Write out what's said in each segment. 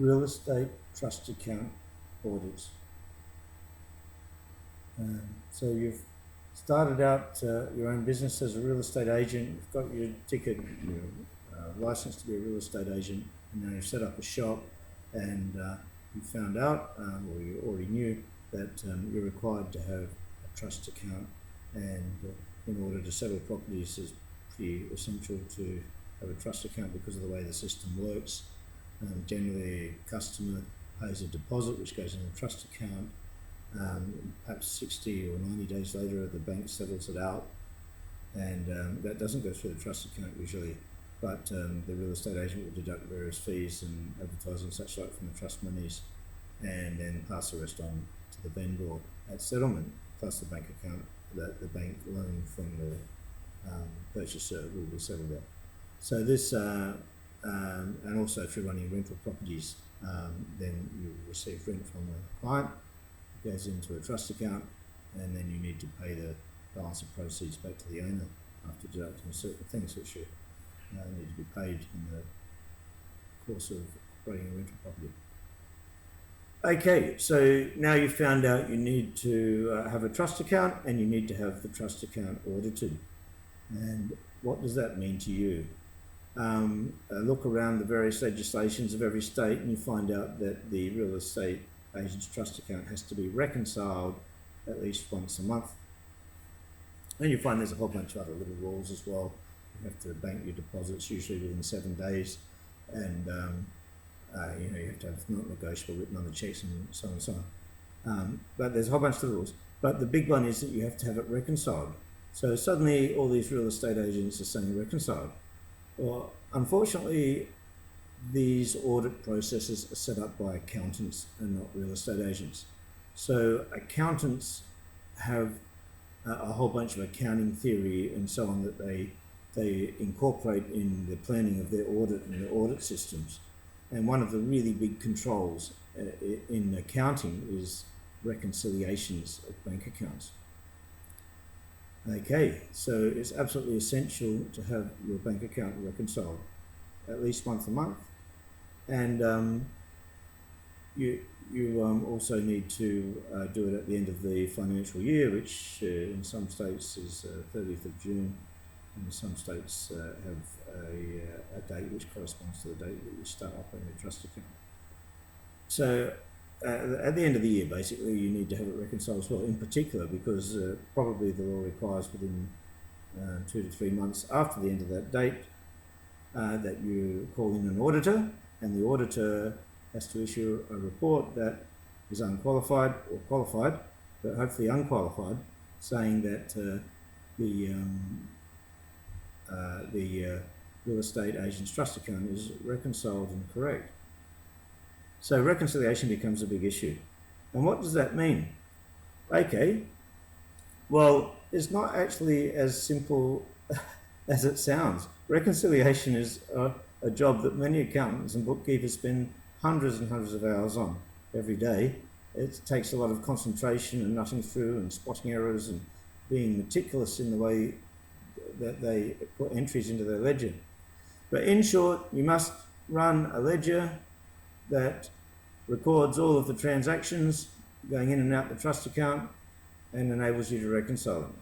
real estate trust account audits. So you've started out your own business as a real estate agent, you've got your ticket, your license to be a real estate agent, and now you've set up a shop, and you found out, or you already knew, that you're required to have a trust account, and in order to settle properties it's pretty essential to have a trust account because of the way the system works. Generally a customer pays a deposit which goes in a trust account. Perhaps 60 or 90 days later the bank settles it out, and that doesn't go through the trust account usually, but the real estate agent will deduct various fees and advertising and such like from the trust monies, and then pass the rest on to the vendor at settlement, plus the bank account that the bank loan from the purchaser will be settled out. So this, and also if you're running rental properties, then you receive rent from the client, it goes into a trust account, and then you need to pay the balance of proceeds back to the owner after deducting certain things which you need to be paid in the course of operating a rental property. Okay, so now you've found out you need to have a trust account, and you need to have the trust account audited. And what does that mean to you? Look around the various legislations of every state, and you find out that the real estate agent's trust account has to be reconciled at least once a month. And you find there's a whole bunch of other little rules as well. You have to bank your deposits usually within 7 days, and you have to have not negotiable written on the checks and so on and so on. But there's a whole bunch of rules. But the big one is that you have to have it reconciled. So suddenly all these real estate agents are saying reconciled. Well, unfortunately, these audit processes are set up by accountants and not real estate agents. So accountants have a whole bunch of accounting theory and so on that they incorporate in the planning of their audit and their audit systems. And one of the really big controls in accounting is reconciliations of bank accounts. Okay, so it's absolutely essential to have your bank account reconciled at least once a month, and you also need to do it at the end of the financial year, which in some states is 30th of June, and some states have a date which corresponds to the date that you start operating a trust account. So at the end of the year, basically, you need to have it reconciled as well, in particular because probably the law requires within 2 to 3 months after the end of that date that you call in an auditor, and the auditor has to issue a report that is unqualified or qualified, but hopefully unqualified, saying that the real estate agent's trust account is reconciled and correct. So reconciliation becomes a big issue. And what does that mean? Okay, well, it's not actually as simple as it sounds. Reconciliation is a job that many accountants and bookkeepers spend hundreds and hundreds of hours on every day. It takes a lot of concentration and nutting through and spotting errors and being meticulous in the way that they put entries into their ledger. But in short, you must run a ledger that records all of the transactions going in and out the trust account and enables you to reconcile them.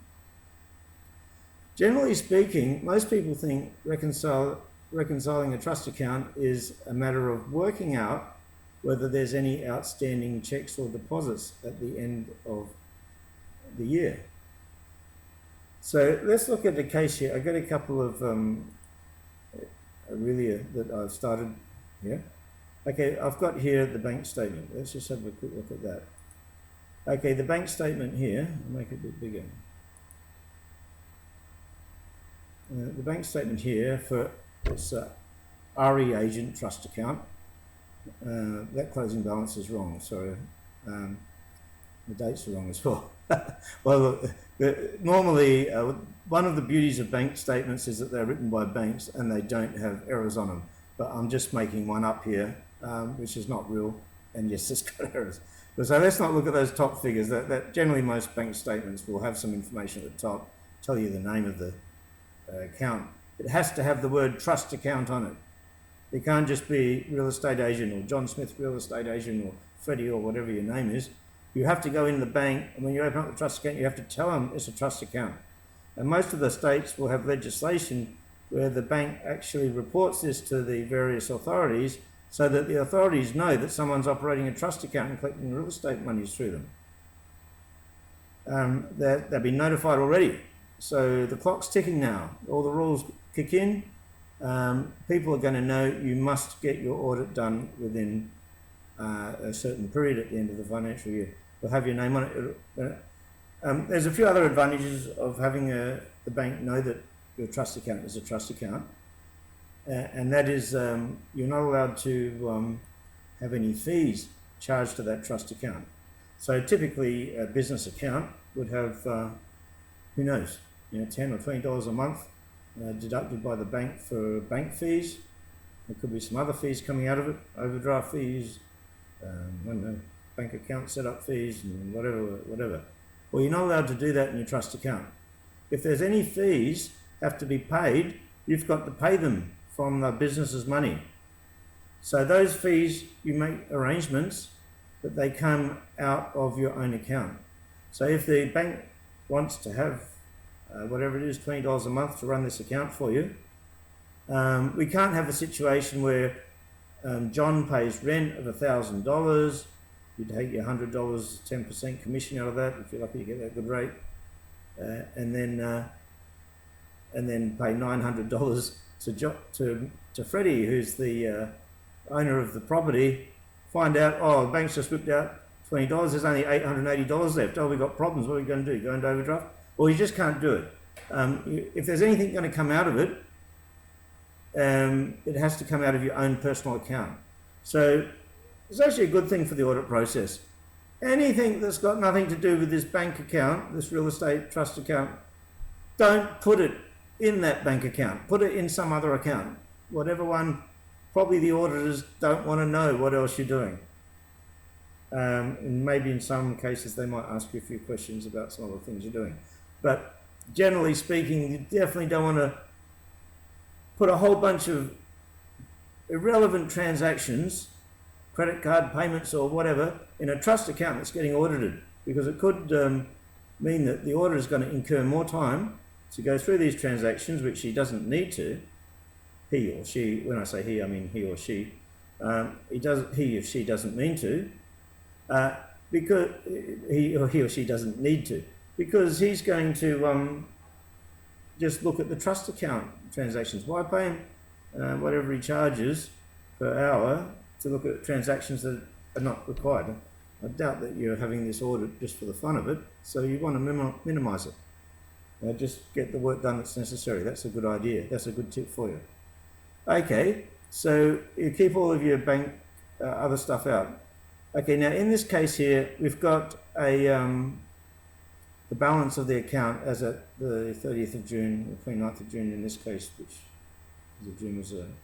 Generally speaking, most people think reconciling a trust account is a matter of working out whether there's any outstanding checks or deposits at the end of the year. So let's look at the case here. I've got a couple of that I've started here. Okay, I've got here the bank statement. Let's just have a quick look at that. Okay, the bank statement here, I'll make it a bit bigger. The bank statement here for this RE agent trust account, that closing balance is wrong, so the dates are wrong as well. Well, look, normally one of the beauties of bank statements is that they're written by banks and they don't have errors on them, but I'm just making one up here, which is not real, and yes, it's got errors. So let's not look at those top figures. That generally most bank statements will have some information at the top, tell you the name of the account. It has to have the word trust account on it. It can't just be real estate agent or John Smith real estate agent or Freddie or whatever your name is. You have to go in the bank, and when you open up the trust account, you have to tell them it's a trust account. And most of the states will have legislation where the bank actually reports this to the various authorities so that the authorities know that someone's operating a trust account and collecting real estate monies through them. They've been notified already. So the clock's ticking now. All the rules kick in. People are going to know you must get your audit done within a certain period at the end of the financial year. You'll have your name on it. There's a few other advantages of having the bank know that your trust account is a trust account. And that is you're not allowed to have any fees charged to that trust account. So typically a business account would have, who knows, $10 or $20 a month deducted by the bank for bank fees. There could be some other fees coming out of it, overdraft fees, I don't know, bank account setup fees and whatever. Well, you're not allowed to do that in your trust account. If there's any fees have to be paid, you've got to pay them from the business's money. So those fees, you make arrangements that they come out of your own account. So if the bank wants to have whatever it is, $20 a month to run this account for you, we can't have a situation where John pays rent of $1,000, you take your $100, 10% commission out of that, if you're lucky to get that good rate, and then pay $900 to Freddie, who's the owner of the property, find out, oh, the bank's just whipped out $20, there's only $880 left, oh, we've got problems, what are we going to do, go into overdraft? Well, you just can't do it. If there's anything going to come out of it, it has to come out of your own personal account. So it's actually a good thing for the audit process. Anything that's got nothing to do with this bank account, this real estate trust account, don't put it in that bank account. Put it in some other account. Whatever one, probably the auditors don't want to know what else you're doing. And maybe in some cases they might ask you a few questions about some of the things you're doing. But generally speaking, you definitely don't want to put a whole bunch of irrelevant transactions, credit card payments or whatever, in a trust account that's getting audited, because it could mean that the auditor is going to incur more time to go through these transactions, which he doesn't need to. He or she, when I say he, I mean he or she. He or she doesn't mean to, because he or she doesn't need to, because he's going to just look at the trust account transactions. Why pay him whatever he charges per hour to look at transactions that are not required? I doubt that you're having this audit just for the fun of it, so you want to minimise it. Just get the work done that's necessary. That's a good idea. That's a good tip for you. Okay, so you keep all of your bank other stuff out. Okay, now in this case here, we've got the balance of the account as at the 30th of June, or 29th of June in this case, which the June was in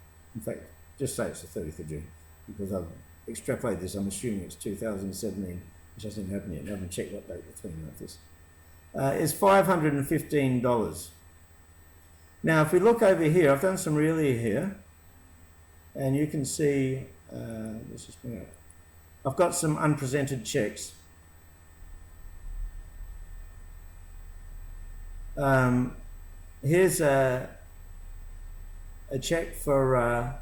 fact, just say it's the 30th of June, because I've extrapolated this, I'm assuming it's 2017, which hasn't happened yet. I haven't checked what date the 29th is. Is $515. Now, if we look over here, I've done some really here, and you can see, let's just bring it up. I've got some unpresented checks. Here's a check for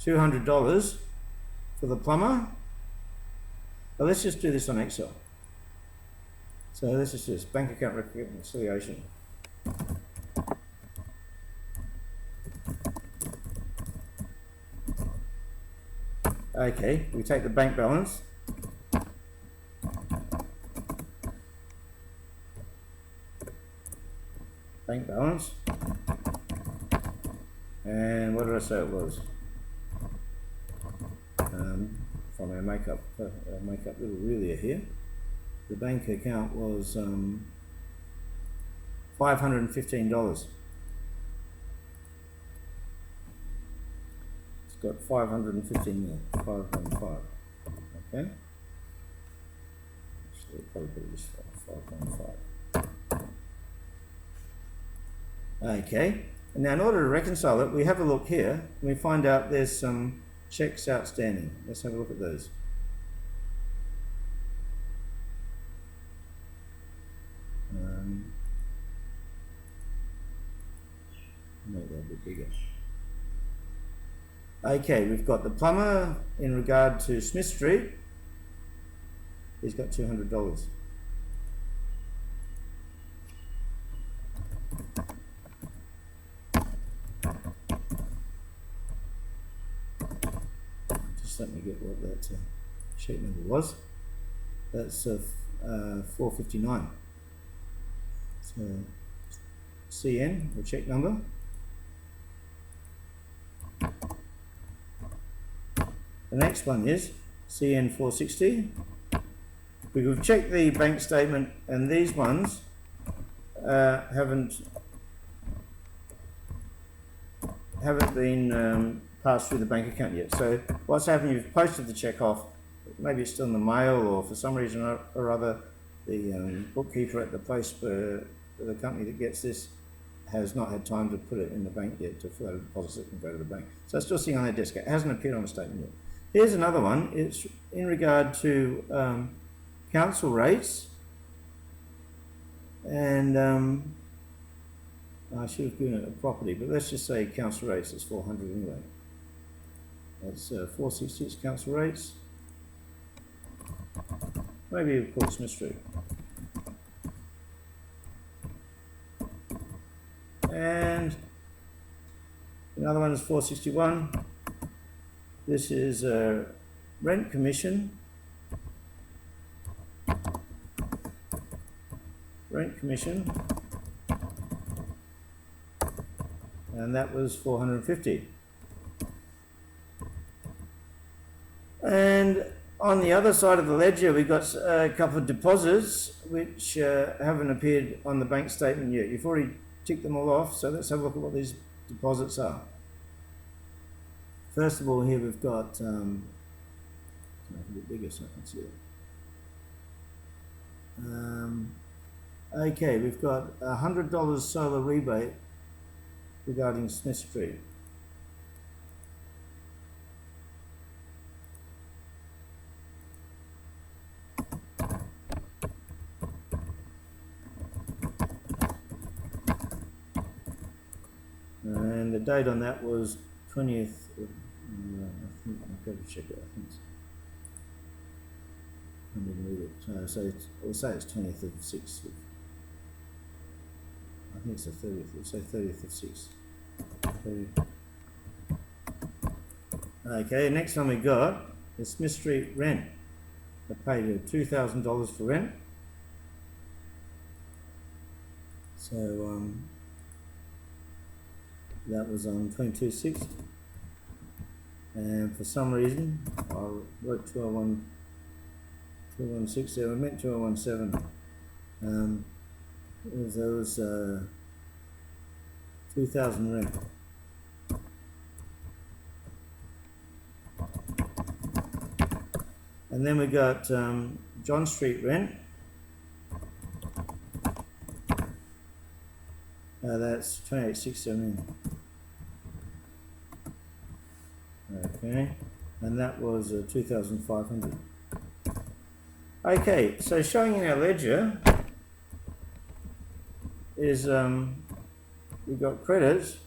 $200 for the plumber. But let's just do this on Excel. So let's just do this, bank account reconciliation. Okay, we take the bank balance. Bank balance. And what did I say it was? From our makeup little ruler here. The bank account was $515. It's got 515 there, 515. Okay. Actually, probably put this 515. Okay. And now in order to reconcile it, we have a look here and we find out there's some checks outstanding. Let's have a look at those. Make that a bit bigger. Okay, we've got the plumber in regard to Smith Street. He's got $200. Just let me get what that sheet number was. That's 459. So CN, or check number. The next one is CN 460. We've checked the bank statement, and these ones haven't been passed through the bank account yet. So what's happened? You've posted the check off. Maybe it's still in the mail, or for some reason or other, the bookkeeper at the place for the company that gets this has not had time to put it in the bank yet to fill out a deposit that can go to the bank. So it's still sitting on their desk. It hasn't appeared on the statement yet. Here's another one. It's in regard to council rates, and I should have given it a property, but let's just say council rates is 400 anyway. That's 466 council rates. Maybe we'll call it Smith Street. And another one is 461. This is a rent commission. And that was 450. And on the other side of the ledger, we've got a couple of deposits which haven't appeared on the bank statement yet. You've already ticked them all off, so let's have a look at what these deposits are. First of all, here we've got, a bit bigger so I can see it. Okay, we've got $100 solar rebate regarding Smith Street. And the date on that was 20th. I think I've got to check it. I think it's, I didn't read it. So we'll say it's 20th of 6th. I think it's the 30th. We'll say 30th of 6th. Okay, next one we got is Smith Street rent. I paid $2,000 for rent. So that was on 22/6. And for some reason, I wrote 216 there. I meant 2017. There was 2,000 rent. And then we got John Street rent. That's 28,670. Okay, and that was 2,500. Okay, so showing in our ledger is we've got credits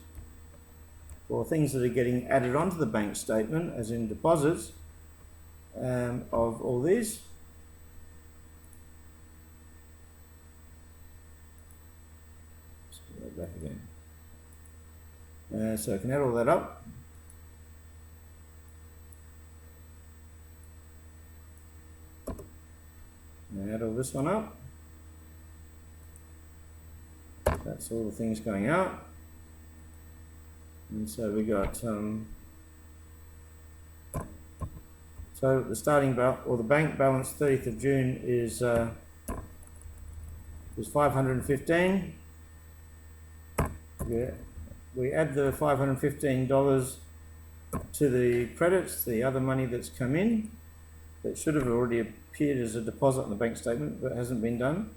for things that are getting added onto the bank statement, as in deposits of all these. Let's put that back again. So I can add all that up. Add all this one up. That's all the things going out. And so we got so the starting or the bank balance 30th of June is 515. We add the $515 to the credits, the other money that's come in that should have already appeared as a deposit on the bank statement but hasn't been done.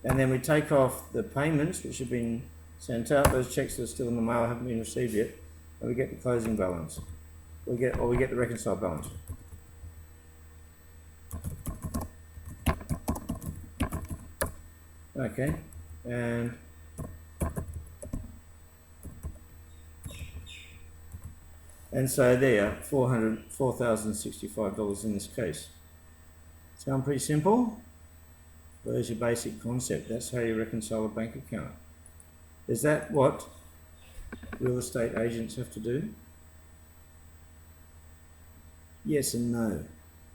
And then we take off the payments which have been sent out. Those checks that are still in the mail haven't been received yet. And we get the closing balance. We get the reconcile balance. Okay, and so there, $4,065 in this case. Sound pretty simple? Well, there's your basic concept. That's how you reconcile a bank account. Is that what real estate agents have to do? Yes and no.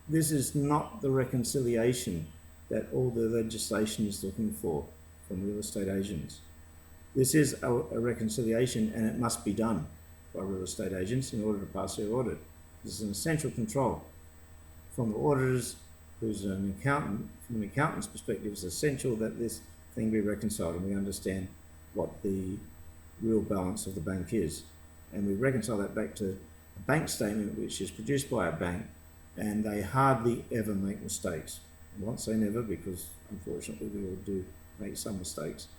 This is not the reconciliation that all the legislation is looking for from real estate agents. This is a reconciliation, and it must be done by real estate agents in order to pass their audit. This is an essential control. From the auditors, who's an accountant, from an accountant's perspective, it's essential that this thing be reconciled and we understand what the real balance of the bank is. And we reconcile that back to a bank statement which is produced by a bank, and they hardly ever make mistakes. I won't say never, because unfortunately we all do make some mistakes,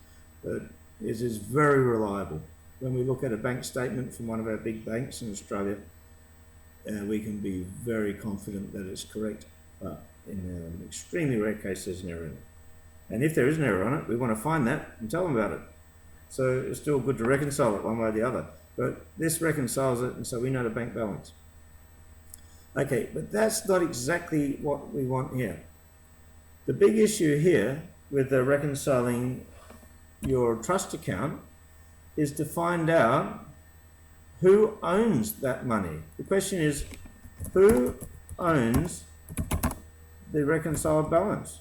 but it is very reliable. When we look at a bank statement from one of our big banks in Australia, we can be very confident that it's correct, but in an extremely rare case there's an error in it. And if there is an error on it, we want to find that and tell them about it. So it's still good to reconcile it one way or the other. But this reconciles it, and so we know the bank balance. Okay, but that's not exactly what we want here. The big issue here with the reconciling your trust account is to find out who owns that money. The question is, who owns the reconciled balance?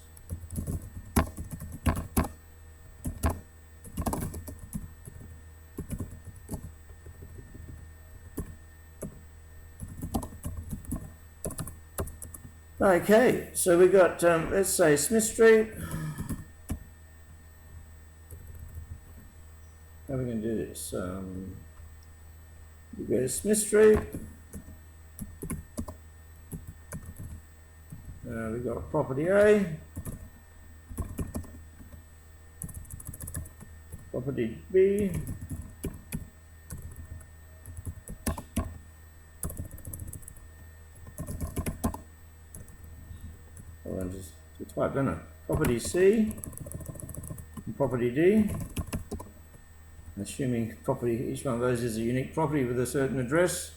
Okay, so we got, let's say Smith Street. How are we going to do this? We go to Smith Street. We got property A, property B, oh, I'm just type, don't I? Property C and property D. Assuming property, each one of those is a unique property with a certain address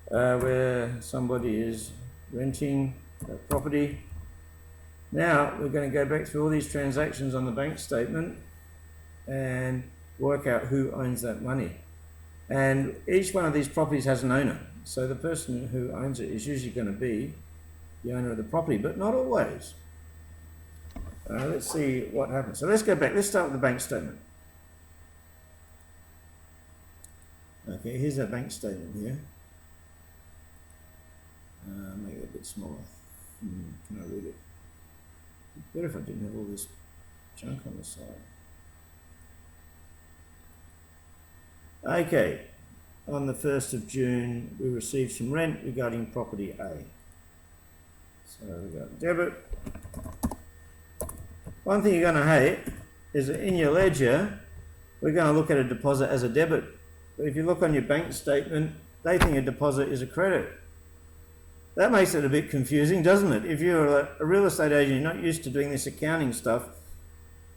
where somebody is renting that property. Now we're going to go back through all these transactions on the bank statement and work out who owns that money. And each one of these properties has an owner. So the person who owns it is usually going to be the owner of the property, but not always. Let's see what happens. So let's go back. Let's start with the bank statement. Okay, here's our bank statement here. Make it a bit smaller. Can I read it? It'd be better if I didn't have all this junk on the side. Okay, on the 1st of June, we received some rent regarding property A. So we got debit. One thing you're going to hate is that in your ledger, we're going to look at a deposit as a debit. But if you look on your bank statement, they think a deposit is a credit. That makes it a bit confusing, doesn't it? If you're a real estate agent, you're not used to doing this accounting stuff,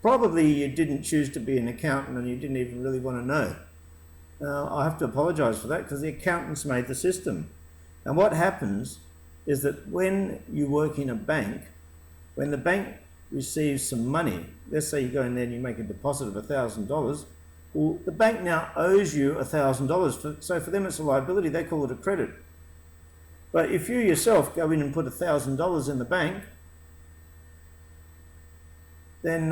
probably you didn't choose to be an accountant and you didn't even really want to know. I have to apologise for that because the accountants made the system. And what happens is that when you work in a bank, when the bank receives some money, let's say you go in there and you make a deposit of $1,000, well, the bank now owes you $1,000. So for them it's a liability, they call it a credit. But if you yourself go in and put $1,000 in the bank, then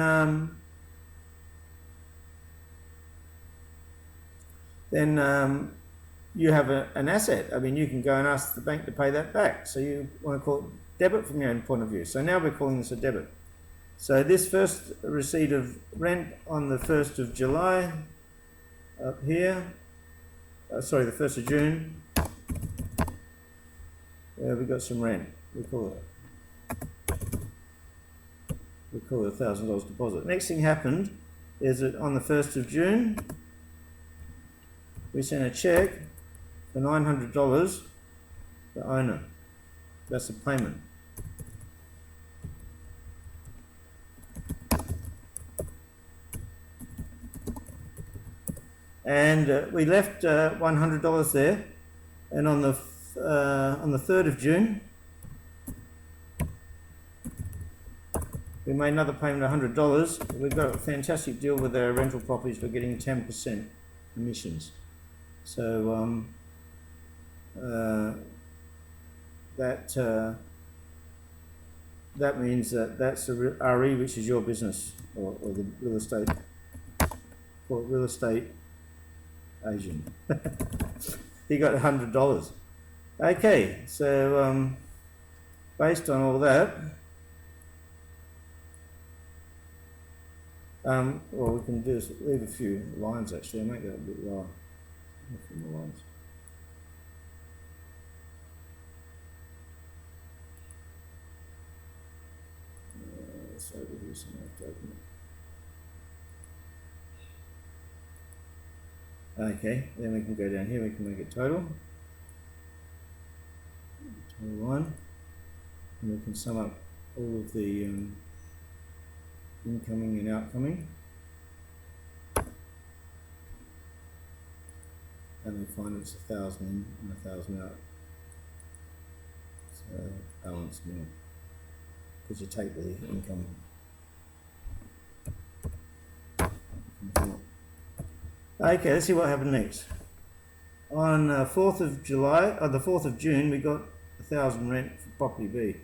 you have an asset. I mean, you can go and ask the bank to pay that back. So you want to call it debit from your own point of view. So now we're calling this a debit. So this first receipt of rent on the 1st of July, up here, sorry, the 1st of June, we got some rent. We call it $1,000 deposit. Next thing happened is that on the 1st of June, we sent a check for $900 to owner. That's a payment. And we left $100 there, and on the 3rd of June, we made another payment of $100. We've got a fantastic deal with our rental properties. We're getting 10% commissions. So that means that's the RE, which is your business, or the real estate, or real estate agent. He got $100. Okay, so based on all that, well, we can do is leave a few lines actually. I'll make that a bit lower. A few more lines. So over here, so I have to open it. Okay, then we can go down here. We can make it total. Total line, and we can sum up all of the incoming and outcoming, and we find it's 1,000 in and 1,000 out. So balance nil, because you take the income. Okay, let's see what happened next. On 4th of July, or the 4th of June, we got 1,000 rent for property B.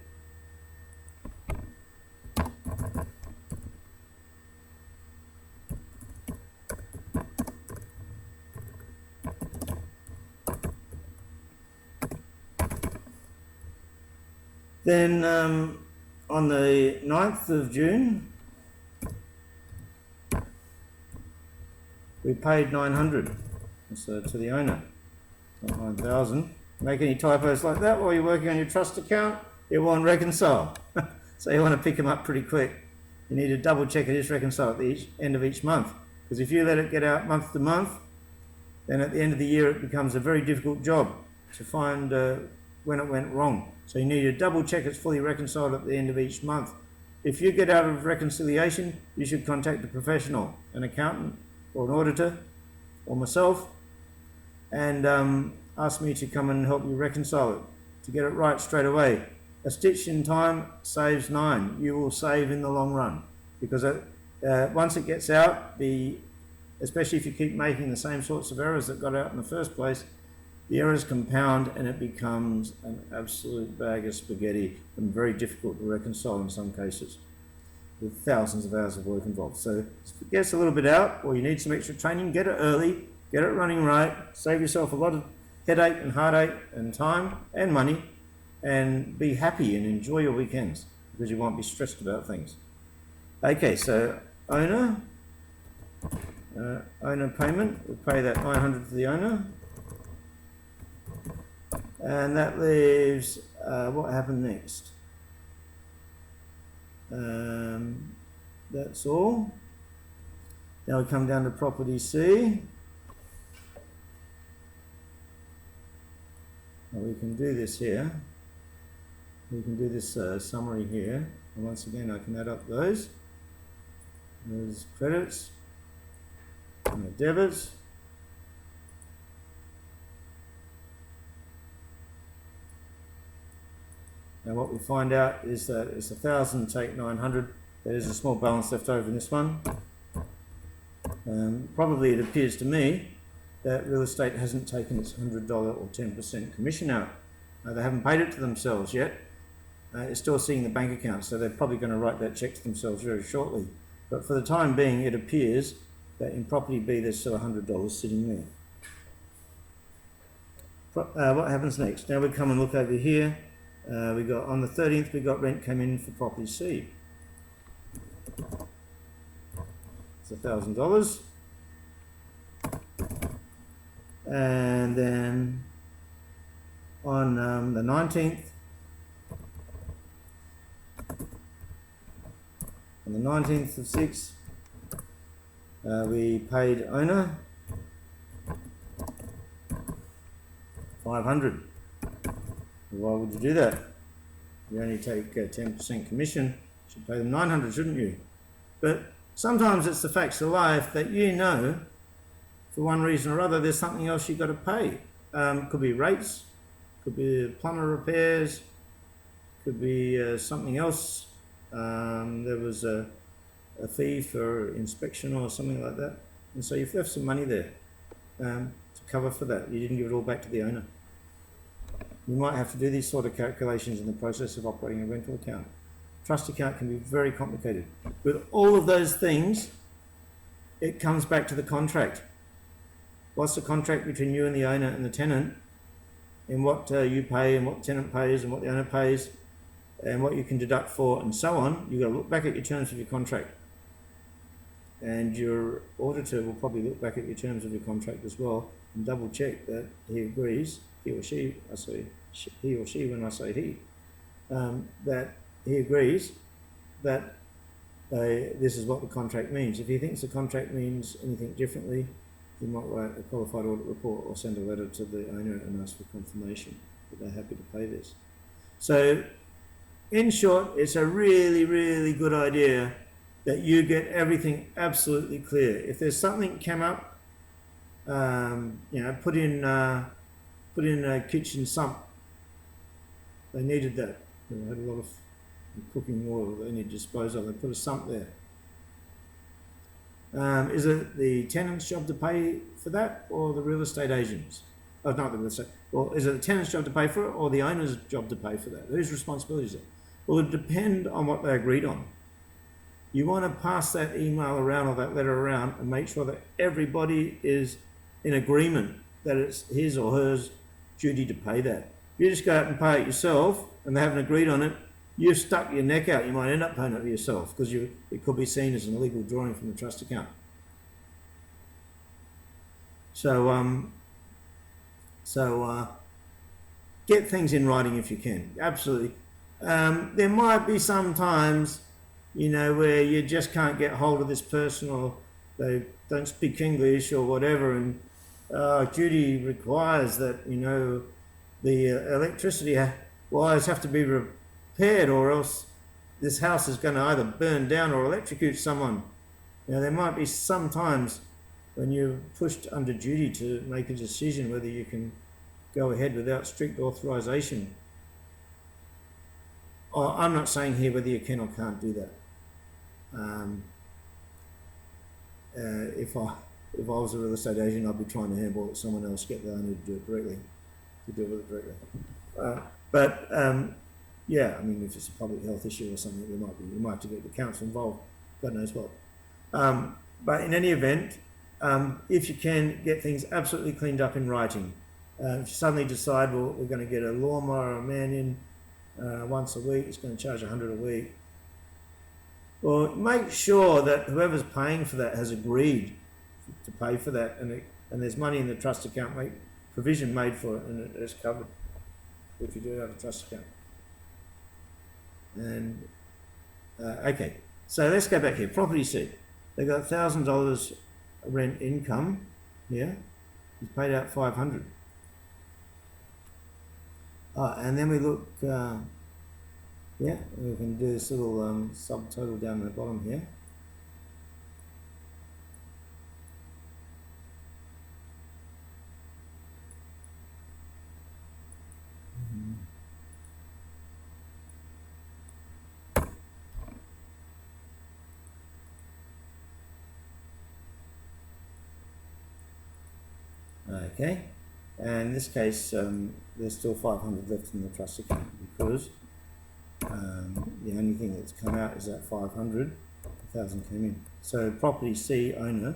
Then on the 9th of June, we paid 900, so to the owner, not 9,000. Make any typos like that while you're working on your trust account, it won't reconcile. So you want to pick them up pretty quick. You need to double check it is reconciled at the end of each month, because if you let it get out month to month, then at the end of the year it becomes a very difficult job to find when it went wrong. So you need to double check it's fully reconciled at the end of each month. If you get out of reconciliation, you should contact a professional, an accountant or an auditor, or myself, and ask me to come and help you reconcile it, to get it right straight away. A stitch in time saves 9. You will save in the long run, because once it gets out, especially if you keep making the same sorts of errors that got out in the first place, the errors compound and it becomes an absolute bag of spaghetti and very difficult to reconcile in some cases, with thousands of hours of work involved. So if it gets a little bit out, or you need some extra training, get it early, get it running right, save yourself a lot of headache and heartache and time and money, and be happy and enjoy your weekends, because you won't be stressed about things. Okay, so owner payment, we'll pay that 900 to the owner. And that leaves, what happened next? That's all. Now we come down to property C. Now we can do this here. We can do this summary here. And once again, I can add up those. There's credits and the debits. Now what we find out is that it's 1,000 take 900. There's a small balance left over in this one. Probably it appears to me that real estate hasn't taken its $100 or 10% commission out. They haven't paid it to themselves yet. It's still seeing the bank account, so they're probably going to write that check to themselves very shortly. But for the time being, it appears that in property B there's still $100 sitting there. What happens next? Now we come and look over here. We got on the 13th, we got rent came in for property C. It's $1,000. And then on the 19th, on the 19th of 6, we paid owner 500. Why would you do that? You only take 10% commission. You should pay them 900, shouldn't you? But sometimes it's the facts of life that you know, for one reason or other, there's something else you've got to pay. Could be rates, could be plumber repairs, could be something else. There was a fee for inspection or something like that. And so you've left some money there to cover for that. You didn't give it all back to the owner. You might have to do these sort of calculations in the process of operating a rental account. Trust account can be very complicated. With all of those things, it comes back to the contract. What's the contract between you and the owner and the tenant, and what you pay and what the tenant pays and what the owner pays and what you can deduct for and so on. You've got to look back at your terms of your contract. And your auditor will probably look back at your terms of your contract as well and double check that he agrees, he or she, I say he or she when I say he, that he agrees that this is what the contract means. If he thinks the contract means anything differently, he might write a qualified audit report or send a letter to the owner and ask for confirmation that they're happy to pay this. So, in short, it's a really, really good idea that you get everything absolutely clear. If there's something came up, you know, put in a kitchen sump. They needed that. They had a lot of cooking oil they need to dispose of. They put a sump there. Is it the tenant's job to pay for that, or the real estate agent's? Oh, not the real estate. Well, is it the tenant's job to pay for it, or the owner's job to pay for that? Whose responsibility is it? Well, it depends on what they agreed on. You want to pass that email around or that letter around and make sure that everybody is in agreement that it's his or hers duty to pay that. If you just go out and pay it yourself and they haven't agreed on it, you've stuck your neck out. You might end up paying it for yourself because it could be seen as an illegal drawing from the trust account. So get things in writing if you can. Absolutely. There might be some times, you know, where you just can't get hold of this person, or they don't speak English or whatever, and duty requires that, you know, the electricity wires have to be repaired, or else this house is going to either burn down or electrocute someone. Now, there might be some times when you're pushed under duty to make a decision whether you can go ahead without strict authorization. I'm not saying here whether you can or can't do that. If I was a real estate agent, I'd be trying to handle it someone else, get the owner to do it directly, to deal with it directly. Yeah, I mean, if it's a public health issue or something, you might have to get the council involved, God knows what. But in any event, if you can, get things absolutely cleaned up in writing. If you suddenly decide, well, we're going to get a lawnmower or a man in once a week, it's going to charge $100 a week. Well, make sure that whoever's paying for that has agreed to pay for that, and there's money in the trust account, provision made for it, and it's covered if you do have a trust account. And okay, so let's go back here. Property C, they got $1,000 rent income here. He's paid out $500. And then we look. Yeah, we can do this little subtotal down the bottom here. Okay, and in this case, there's still 500 left in the trust account because the only thing that's come out is that 500, 1,000 came in. So property C owner,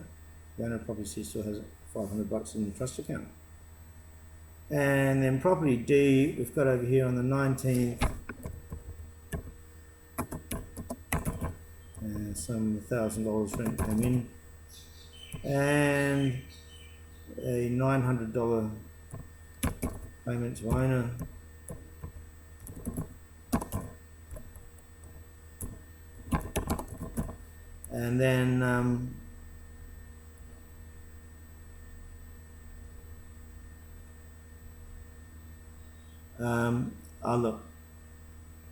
the owner of property C still has $500 in the trust account. And then property D, we've got over here on the 19th, and some $1,000 rent came in, and a $900 payment to owner. And then Oh look,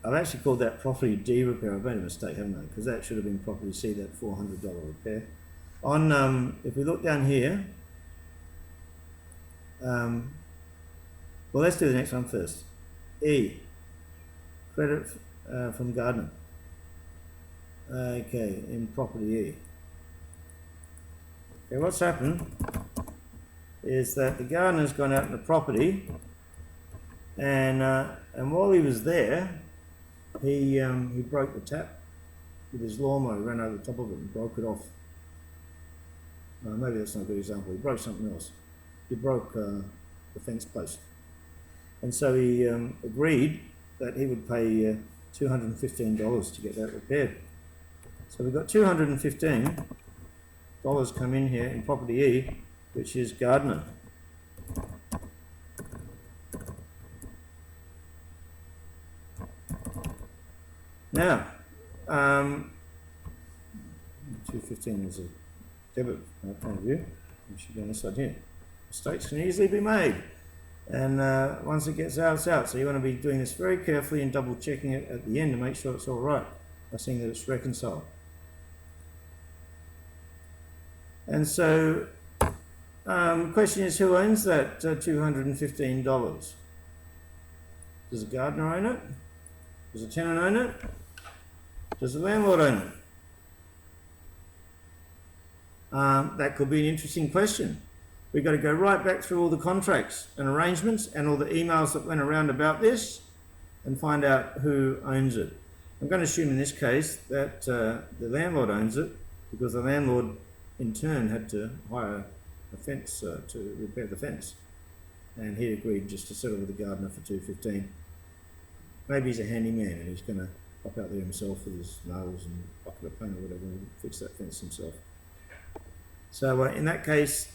I've actually called that property D repair. I've made a mistake, haven't I? Because that should have been property C, that $400 repair. On if we look down here, well, let's do the next one first. E, credit from Gardner. Okay, in property E. Okay, what's happened is that the gardener's gone out in the property, and while he was there, he broke the tap with his lawnmower. He ran over the top of it and broke it off. Maybe that's not a good example. He broke something else. He broke the fence post, and so he agreed that he would pay $215 to get that repaired. So we've got $215 come in here in property E, which is Gardner. Now, 215 is a debit from that point of view. We should go on this side here. Mistakes can easily be made, and once it gets out, it's out. So you want to be doing this very carefully and double checking it at the end to make sure it's all right by seeing that it's reconciled. And so the question is, who owns that $215? Does the gardener own it? Does the tenant own it? Does the landlord own it? That could be an interesting question. We've got to go right back through all the contracts and arrangements and all the emails that went around about this and find out who owns it. I'm going to assume in this case that the landlord owns it, because the landlord in turn had to hire a fence to repair the fence, and he agreed just to settle with the gardener for $215. Maybe he's a handyman and he's going to pop out there himself with his nails and bucket of paint or whatever and fix that fence himself. So in that case,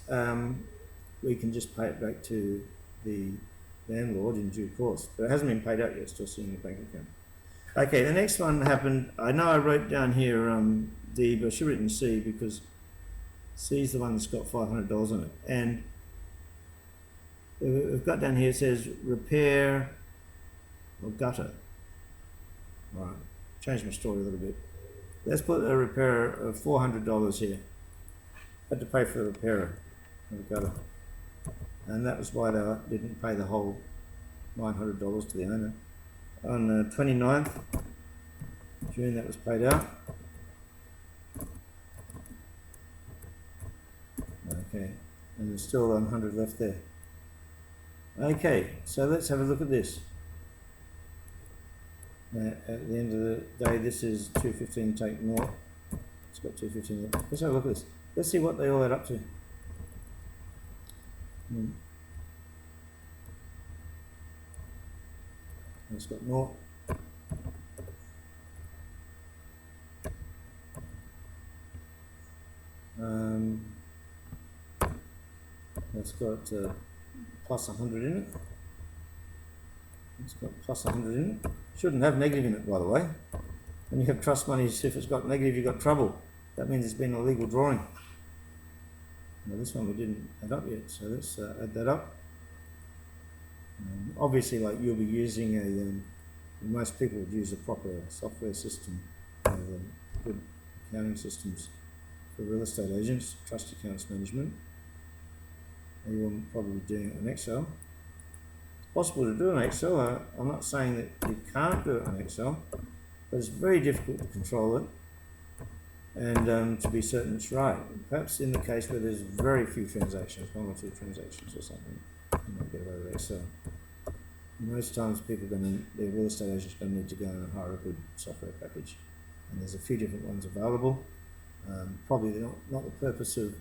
we can just pay it back to the landlord in due course. But it hasn't been paid out yet, it's still sitting in the bank account. Okay, the next one happened. I know I wrote down here D, but I should have written C, because C is the one that's got $500 on it. And we've got down here, it says repair or gutter. All right, change my story a little bit. Let's put a repair of $400 here. Had to pay for the repair of the gutter. And that was why they didn't pay the whole $900 to the owner. On the 29th June, that was paid out. Okay, and there's still 100 left there. Okay, so let's have a look at this. At the end of the day, this is 215 take naught. It's got 215 left. Let's have a look at this. Let's see what they all add up to. It's got naught. It's got plus 100 in it. It's got plus 100 in it. Shouldn't have negative in it, by the way. When you have trust monies, if it's got negative, you've got trouble. That means it's been a legal drawing. Now this one we didn't add up yet, so let's add that up. Obviously, like, you'll be using most people would use a proper software system, good accounting systems for real estate agents, trust accounts management. And you're probably doing it in Excel. It's possible to do it in Excel. I'm not saying that you can't do it in Excel, but it's very difficult to control it and to be certain it's right. Perhaps in the case where there's very few transactions, 1 or 2 transactions or something, you might get away with Excel. Most times the real estate agents are going to need to go and hire a good software package, and there's a few different ones available. Probably not the purpose of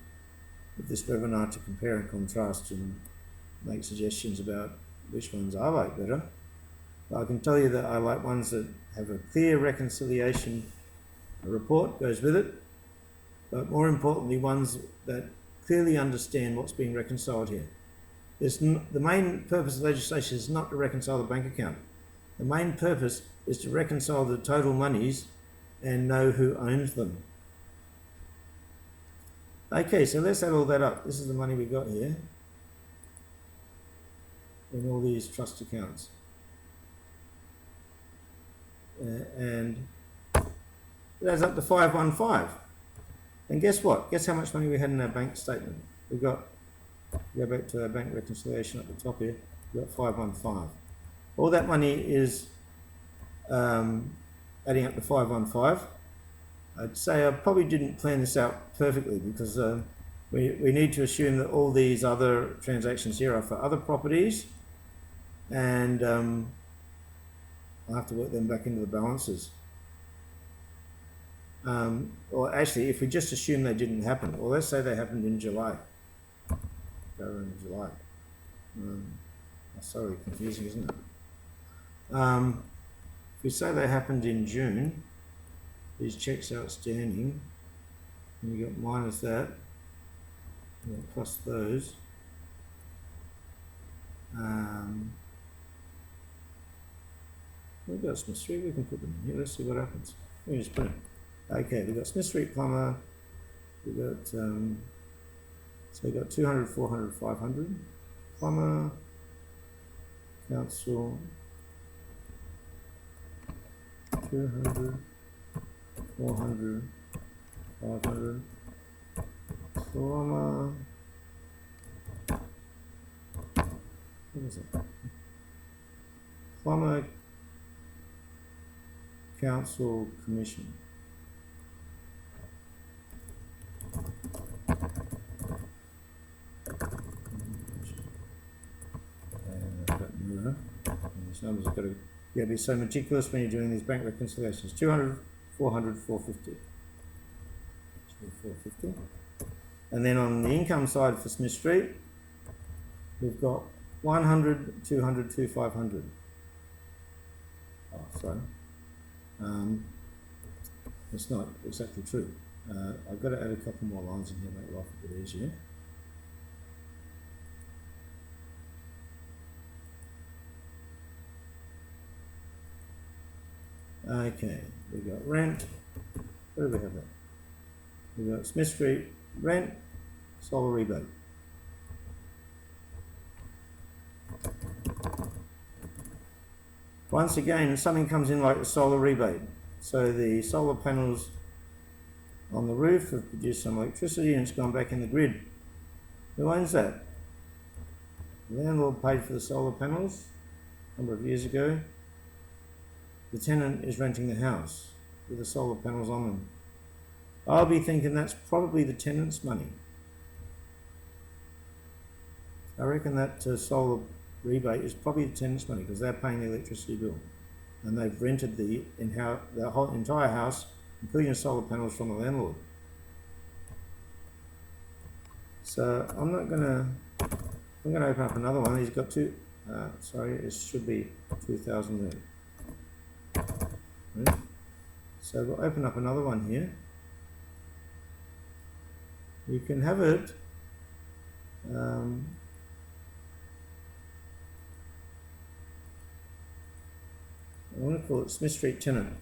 this webinar to compare and contrast and make suggestions about which ones I like better. But I can tell you that I like ones that have a clear reconciliation report goes with it, but more importantly, ones that clearly understand what's being reconciled here. The main purpose of legislation is not to reconcile the bank account. The main purpose is to reconcile the total monies and know who owns them. Okay, so let's add all that up. This is the money we got here in all these trust accounts. and it adds up to 515. And guess what? Guess how much money we had in our bank statement? We got, go back to our bank reconciliation at the top here, we got 515. All that money is adding up to 515. I'd say I probably didn't plan this out perfectly because we need to assume that all these other transactions here are for other properties, and I'll have to work them back into the balances. Or actually, if we just assume they didn't happen, or let's say they happened in July. Go in July. That's thoroughly confusing, isn't it? If we say they happened in June, these checks outstanding, and you got minus that, and plus those. We've got Smith Street, we can put them in here, let's see what happens. Let me just put it. Okay, we've got Smith Street Plumber, we've got, so we've got 200, 400, 500. Plumber, council, 200, 400, 500. Plumber, what is it? Plumber, council, commission. And I've got mirror. And these numbers have got to be so meticulous when you're doing these bank reconciliations. 200, 400, 450. 450. And then on the income side for Smith Street, we've got 100, 200, 500. Oh, sorry. It's not exactly true. I've got to add a couple more lines in here to make life a bit easier. Okay, we've got rent. Where do we have that? We've got Smith Street, rent, solar rebate. Once again, something comes in like the solar rebate. So the solar panels on the roof have produced some electricity and it's gone back in the grid. Who owns that? The landlord paid for the solar panels a number of years ago. The tenant is renting the house with the solar panels on them. I'll be thinking that's probably the tenant's money. I reckon that solar rebate is probably the tenant's money because they're paying the electricity bill. And they've rented the whole entire house, including the solar panels, from the landlord. So I'm going to open up another one. He's got two, sorry, it should be 2,000 there. Right. So we'll open up another one here. You can have it I want to call it Smith Street Tenant.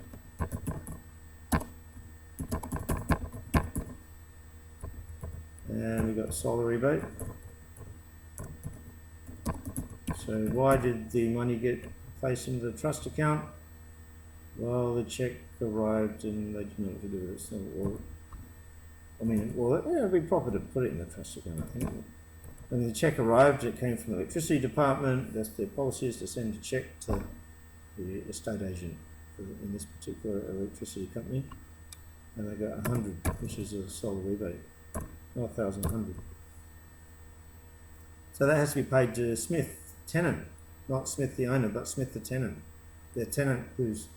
And we've got solar rebate. So why did the money get placed into the trust account? Well, the check arrived and they didn't know what to do with it. So, it'd be proper to put it in the trust account, I think. When the check arrived, it came from the electricity department. That's their policy, is to send a check to the estate agent in this particular electricity company. And they got 100, which is a solar rebate. 1,100. So that has to be paid to Smith, tenant. Not Smith the owner, but Smith the tenant. Their tenant who's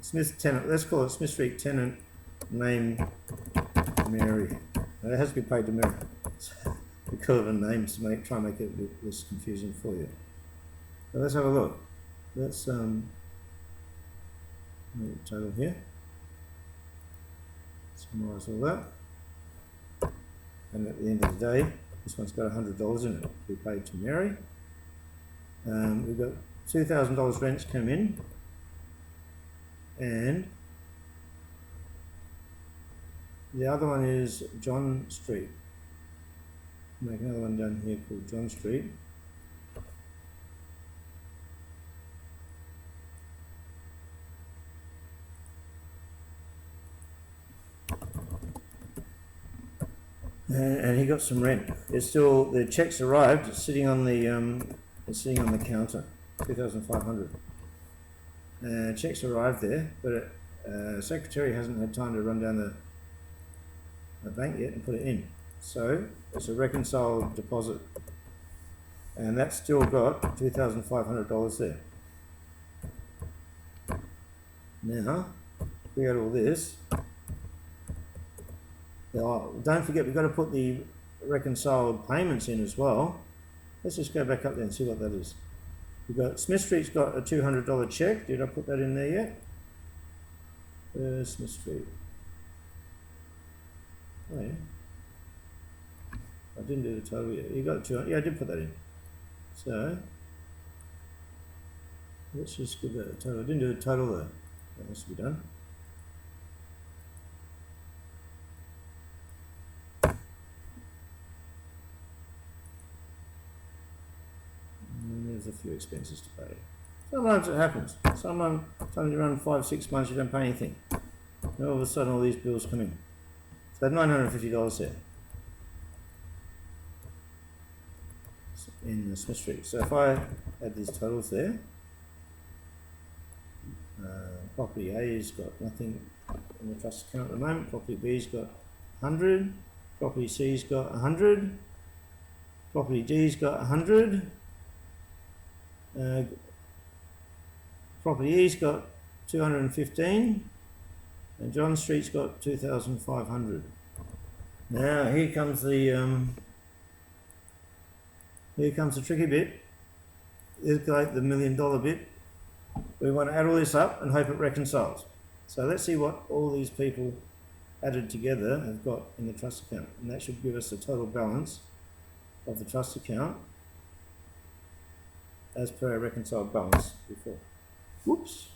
Smith tenant, let's call it Smith Street tenant, name Mary. It has to be paid to Mary. We call it a name to try and make it a bit less confusing for you. So let's have a look. Let's make a total here. Summarise all that. And at the end of the day, this one's got $100 in it to be paid to Mary. We've got $2,000 rents come in. And the other one is John Street. Make another one down here called John Street. and he got some rent. It's still, the checks arrived. It's sitting on the counter, 2,500. Checks arrived there, but secretary hasn't had time to run down the bank yet and put it in. So it's a reconciled deposit, and that's still got $2,500 there. Now, we got all this. Oh, don't forget, we've got to put the reconciled payments in as well. Let's just go back up there and see what that is. We've got Smith Street's got a $200 check. Did I put that in there yet? Smith Street. Oh yeah. I didn't do the total yet. You got 200. Yeah, I did put that in. So let's just give that a total. I didn't do the total though. That has to be done. There's a few expenses to pay. Sometimes it happens. Sometimes you run 5-6 months, you don't pay anything. And all of a sudden, all these bills come in. So $950 there in the Smith Street. So if I add these totals there, property A's got nothing in the trust account at the moment. Property B's got 100. Property C's got 100. Property D's got 100. Property E's got 215, and John Street's got 2,500. Now here comes the tricky bit. Here's like the $1 million bit. We want to add all this up and hope it reconciles. So let's see what all these people added together have got in the trust account, and that should give us the total balance of the trust account as per our reconciled balance before. Whoops.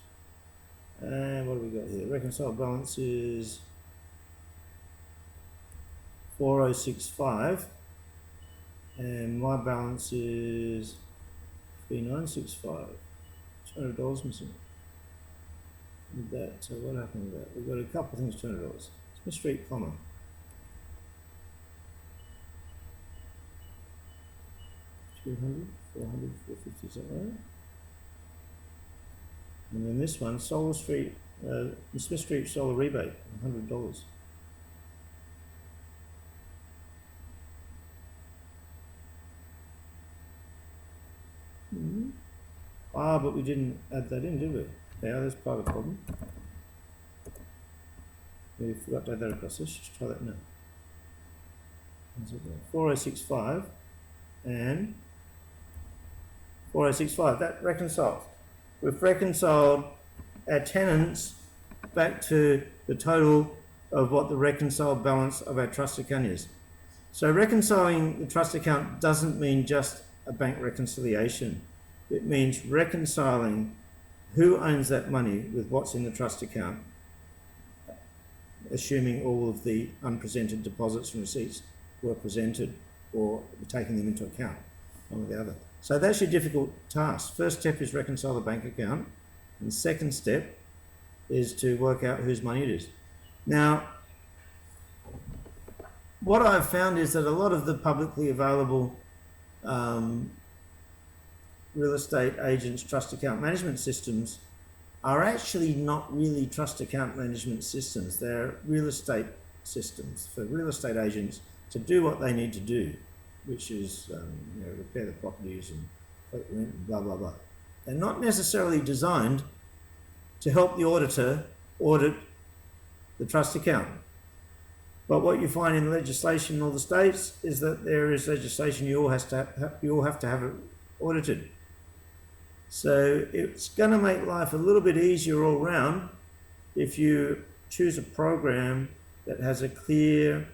And what have we got here? Reconciled balance is 4065, and my balance is 3965. $200 missing. With that, so what happened with that? We've got a couple of things, $200. Smith Street, comma. $200, $400, $450, is that right? And then this one, Solar Street, Smith Street solar rebate, $100. Mm-hmm. Ah, but we didn't add that in, did we? Yeah, that's part of the problem. We forgot to add that across. Let's just try that now. 4065 and 4065, that reconciles. We've reconciled our tenants back to the total of what the reconciled balance of our trust account is. So reconciling the trust account doesn't mean just a bank reconciliation. It means reconciling who owns that money with what's in the trust account, assuming all of the unpresented deposits and receipts were presented or taking them into account, one or the other. So that's your difficult task. First step is reconcile the bank account, and the second step is to work out whose money it is. Now, what I've found is that a lot of the publicly available real estate agents' trust account management systems are actually not really trust account management systems. They're real estate systems for real estate agents to do what they need to do, which is repair the properties and collect rent and blah, blah, blah. They're not necessarily designed to help the auditor audit the trust account. But what you find in legislation in all the states is that there is legislation you all have to have it audited. So it's going to make life a little bit easier all round if you choose a program that has a clear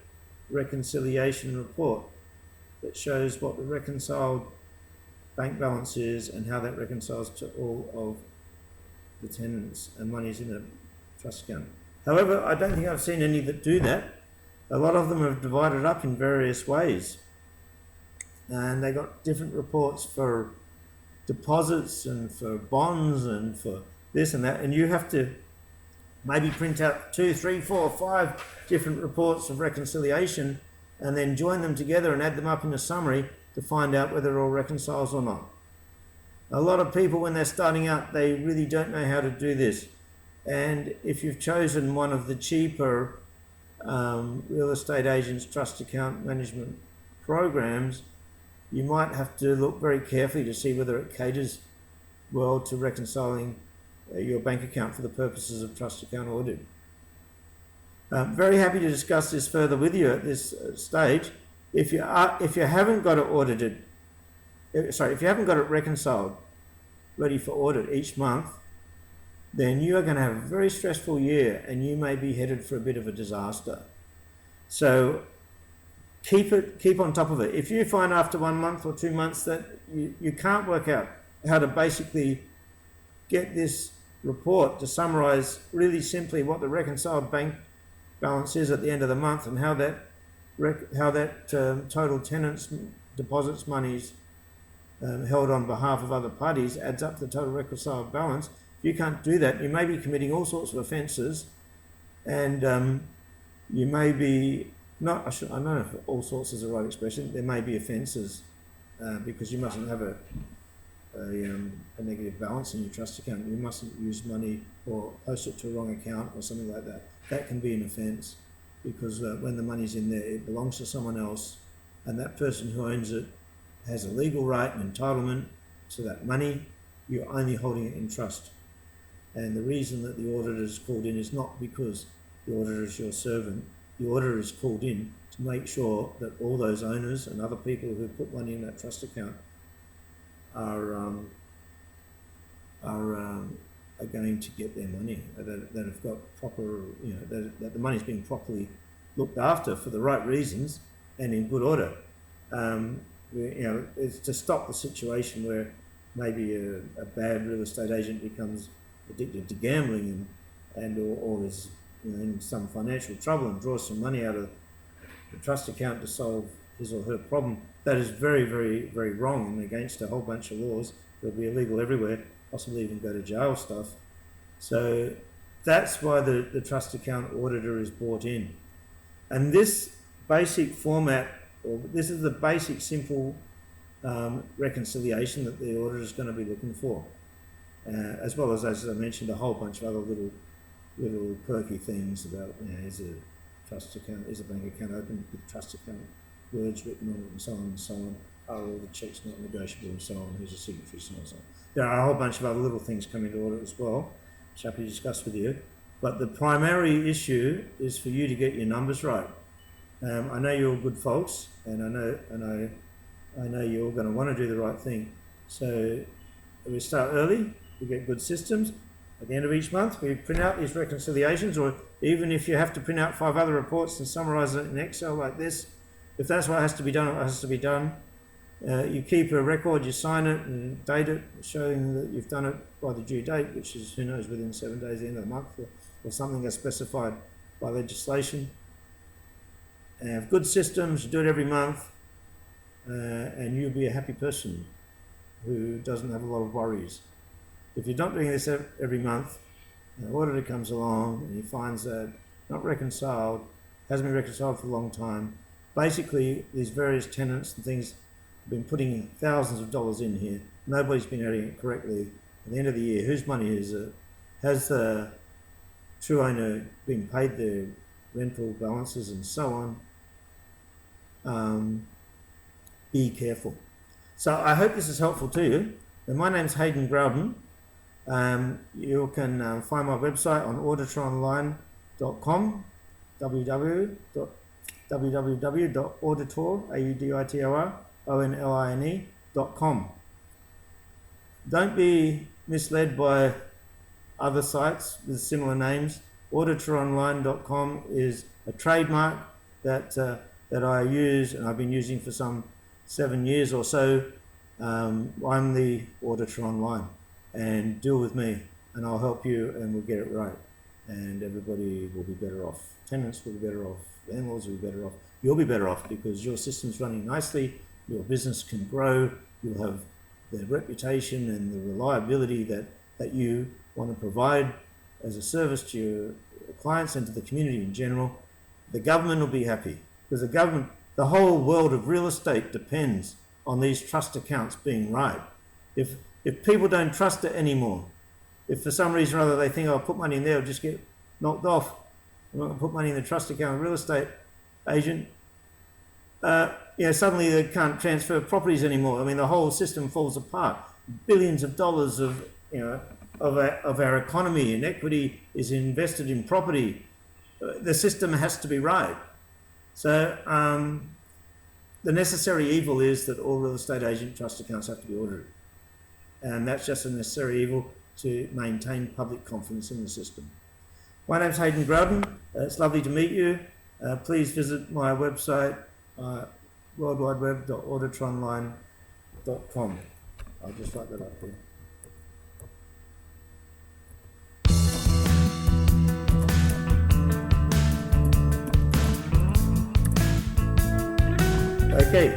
reconciliation report that shows what the reconciled bank balance is and how that reconciles to all of the tenants and monies in the trust account. However, I don't think I've seen any that do that. A lot of them have divided up in various ways, and they got different reports for deposits and for bonds and for this and that, and you have to maybe print out 2, 3, 4, 5 different reports of reconciliation and then join them together and add them up in a summary to find out whether it all reconciles or not. A lot of people, when they're starting out, they really don't know how to do this. And if you've chosen one of the cheaper real estate agents trust account management programs, you might have to look very carefully to see whether it caters well to reconciling your bank account for the purposes of trust account audit. Very happy to discuss this further with you at this stage. If you haven't got it audited, if you haven't got it reconciled, ready for audit each month, then you are going to have a very stressful year, and you may be headed for a bit of a disaster. So keep on top of it. If you find after 1 month or 2 months that you can't work out how to basically get this report to summarize really simply what the reconciled bank balance is at the end of the month, and how that total tenants deposits monies held on behalf of other parties adds up to the total reconciled balance. If you can't do that, you may be committing all sorts of offences, and you may be I don't know if all sorts is the right expression. There may be offences because you mustn't have a negative balance in your trust account. You mustn't use money or post it to a wrong account or something like that. That can be an offence, because when the money's in there, it belongs to someone else, and that person who owns it has a legal right and entitlement to that money. You're only holding it in trust. And the reason that the auditor is called in is not because the auditor is your servant. The auditor is called in to make sure that all those owners and other people who put money in that trust account are going to get their money, that have got proper, that the money's being properly looked after for the right reasons and in good order. It's to stop the situation where maybe a bad real estate agent becomes addicted to gambling or is in some financial trouble and draws some money out of the trust account to solve his or her problem. That is very, very, very wrong and against a whole bunch of laws. It'll be illegal everywhere, possibly even go to jail stuff. So that's why the trust account auditor is brought in. And this basic format, or this is the basic simple reconciliation that the auditor is going to be looking for, as well as I mentioned, a whole bunch of other little quirky things about, is a trust account, is a bank account open with trust account words written on it, and so on and so on. Are all the checks not negotiable, and so on? Who's a signatory, so on and so on. There are a whole bunch of other little things coming to audit as well, which I'm happy to discuss with you. But the primary issue is for you to get your numbers right. I know you're all good folks, and I know you're all going to want to do the right thing. So we start early. We get good systems. At the end of each month, we print out these reconciliations, or even if you have to print out 5 other reports and summarise it in Excel like this, if that's what has to be done, it has to be done. You keep a record, you sign it and date it, showing that you've done it by the due date, which is, who knows, within 7 days, the end of the month, or something that's specified by legislation. And have good systems, you do it every month, and you'll be a happy person who doesn't have a lot of worries. If you're not doing this every month, an auditor comes along and he finds that not reconciled, hasn't been reconciled for a long time. Basically, these various tenants and things have been putting thousands of dollars in here. Nobody's been adding it correctly. At the end of the year, whose money is it? Has the true owner been paid their rental balances and so on? Be careful. So I hope this is helpful to you. And my name's Haydn Growden. You can find my website on Auditoronline.com, www.auditoronline.com. Don't be misled by other sites with similar names. Auditoronline.com is a trademark that I use, and I've been using for some 7 years or so. I'm the Auditor Online, and deal with me and I'll help you and we'll get it right, and everybody will be better off. Tenants will be better off, landlords will be better off, you'll be better off because your system's running nicely, your business can grow, you'll have the reputation and the reliability that you want to provide as a service to your clients and to the community in general. The government will be happy because the government The whole world of real estate depends on these trust accounts being right. If people don't trust it anymore, if for some reason or other they think, I'll put money in there, I'll just get knocked off, I'm not going to put money in the trust account of a real estate agent, suddenly they can't transfer properties anymore. I mean, the whole system falls apart. Billions of dollars of our economy and equity is invested in property. The system has to be right. So the necessary evil is that all real estate agent trust accounts have to be audited. And that's just a necessary evil to maintain public confidence in the system. My name's Haydn Growden. It's lovely to meet you. Please visit my website, worldwideweb.auditoronline.com. I'll just write that up here. Okay.